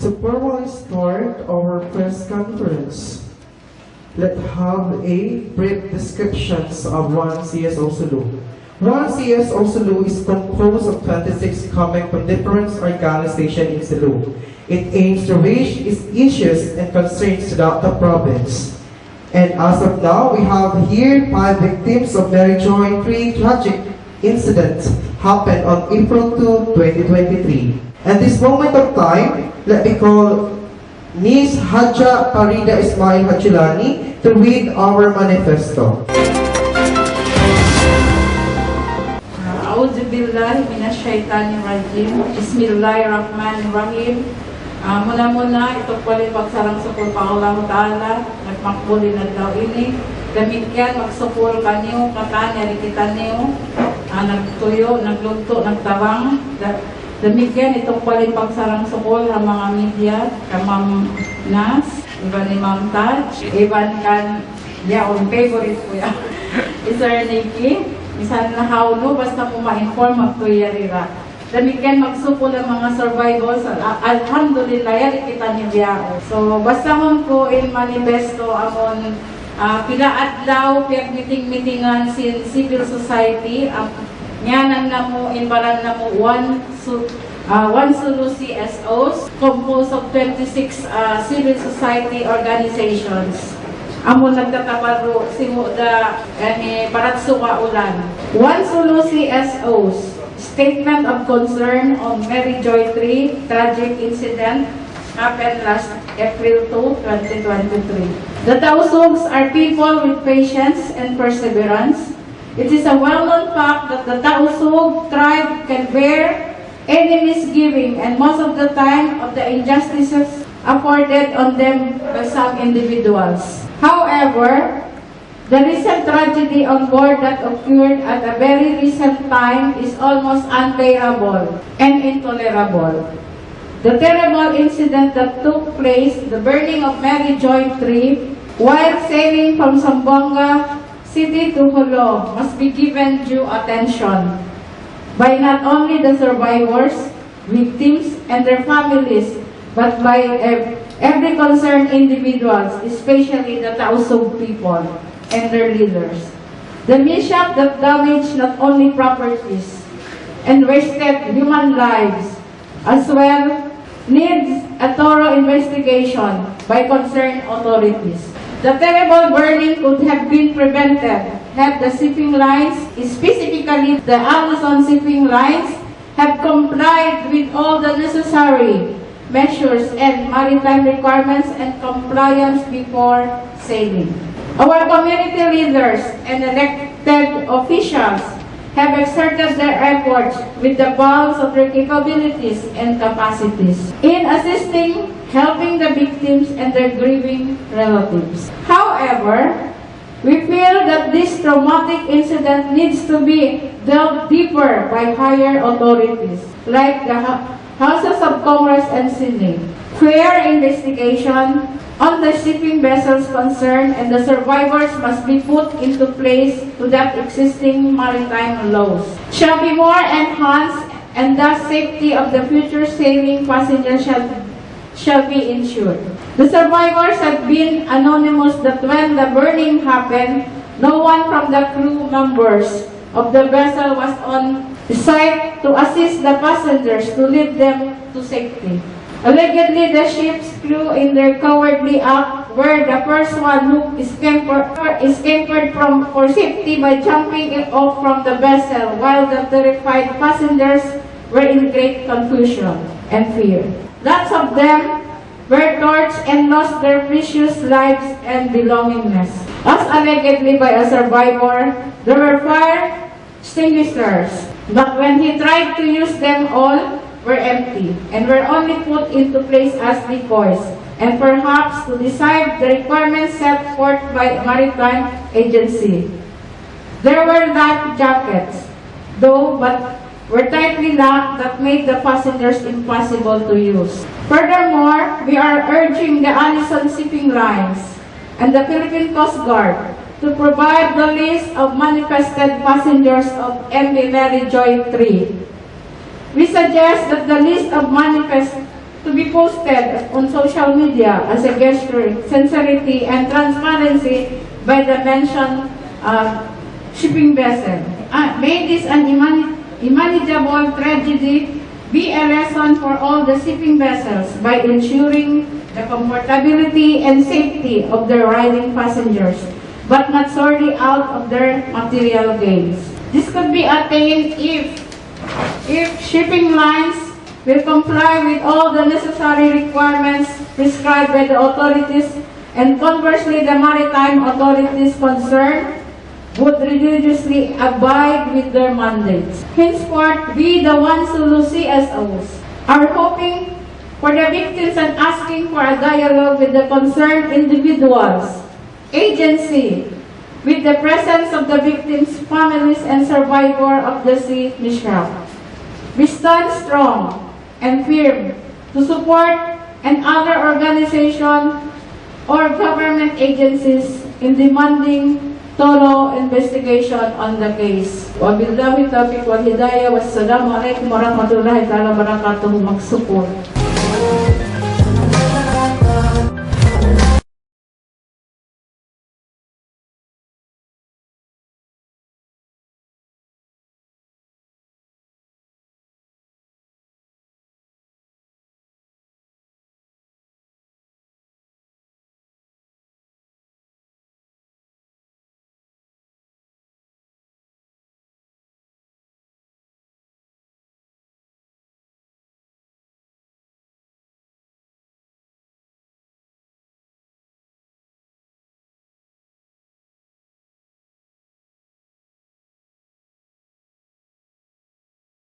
To formally start our press conference, let's have a brief descriptions of one CSO SULU. One CSO SULU is composed of 26 coming from different organizations in SULU. It aims to reach its issues and concerns throughout the province. And as of now, we have here 5 victims of MARYJOY 3 tragic incidents happened on April 2, 2023. At this moment of time, let me call Ms. Hadja Farida Ismail Hajilani to read our manifesto. A'udzubillahi minasyaitanirrajim. Bismillahirrahmanirrahim. Muna-muna, ito pala pagsarang sukul pa Allah Ta'ala, nagmakbuli na daw ini. Damikyan, magsukul kanyo, katanya, rikitan niyo, nagtuyo, nagluto, nagtawang. Damikyan, itong pala pagsarang sukul ng mga media, kamam Nas, iba ni Ma'am Taj, iban kan, yaon, favorite ko yan. Sir Nickee, isan na haulo, basta po ma-inform, magtuyarira. Damikian magsupol ang mga survivors. Alhamdulillah, yan kita ni Biao. So, basta mong ko in manifesto amon pila adlaw, meeting-meetingan sin civil society. Nyanan na mo, inbaran na mo, one SULU CSOs composed of 26 civil society organizations. Amon nagtatabaro, simuda, paratso ka ulan. One SULU CSOs. Statement of concern on MARYJOY 3 tragic incident happened last April 2, 2023. The Tausugs are people with patience and perseverance. It is a well-known fact that the Tausug tribe can bear any misgiving and most of the time of the injustices afforded on them by some individuals. However, the recent tragedy on board that occurred at a very recent time is almost unbearable and intolerable. The terrible incident that took place, the burning of MARYJOY 3, while sailing from Zamboanga City to Jolo, must be given due attention by not only the survivors, victims, and their families, but by every concerned individuals, especially the Tausug people and their leaders. The mishap that damaged not only properties and wasted human lives, as well needs a thorough investigation by concerned authorities. The terrible burning could have been prevented had the shipping lines, specifically the Amazon shipping lines, have complied with all the necessary measures and maritime requirements and compliance before sailing. Our community leaders and elected officials have exerted their efforts with the balance of their capabilities and capacities in assisting, helping the victims and their grieving relatives. However, we feel that this traumatic incident needs to be delved deeper by higher authorities, like the Houses of Congress and Senate. Fair investigation on the shipping vessels concerned and the survivors must be put into place to that existing maritime laws shall be more enhanced, and thus safety of the future sailing passengers shall be ensured. The survivors have been anonymous that when the burning happened, no one from the crew members of the vessel was on site to assist the passengers to lead them to safety. Allegedly, the ship's crew in their cowardly act were the first one who escaped for safety by jumping off from the vessel, while the terrified passengers were in great confusion and fear. Lots of them were torched and lost their precious lives and belongingness. As allegedly by a survivor, there were fire extinguishers, but when he tried to use them all, were empty and were only put into place as decoys and perhaps to decide the requirements set forth by maritime agency. There were life jackets, though, but were tightly locked that made the passengers impossible to use. Furthermore, we are urging the Amazon shipping lines and the Philippine Coast Guard to provide the list of manifested passengers of MV MARYJOY 3. We suggest that the list of to be posted on social media as a gesture, sincerity, and transparency by the mentioned shipping vessel. May this unmanageable tragedy be a lesson for all the shipping vessels by ensuring the comfortability and safety of their riding passengers, but not solely out of their material gains. This could be attained if shipping lines will comply with all the necessary requirements prescribed by the authorities, and conversely, the maritime authorities concerned would religiously abide with their mandates. Henceforth, we, the SULU CSOs, are hoping for the victims and asking for a dialogue with the concerned individuals, agency, with the presence of the victims' families and survivor of the sea mishap. We stand strong and firm to support and other organizations or government agencies in demanding thorough investigation on the case. Wabillahi taufiq wal hidayah. Wassalamu alaikum warahmatullahi wabarakatuh. Magsuport.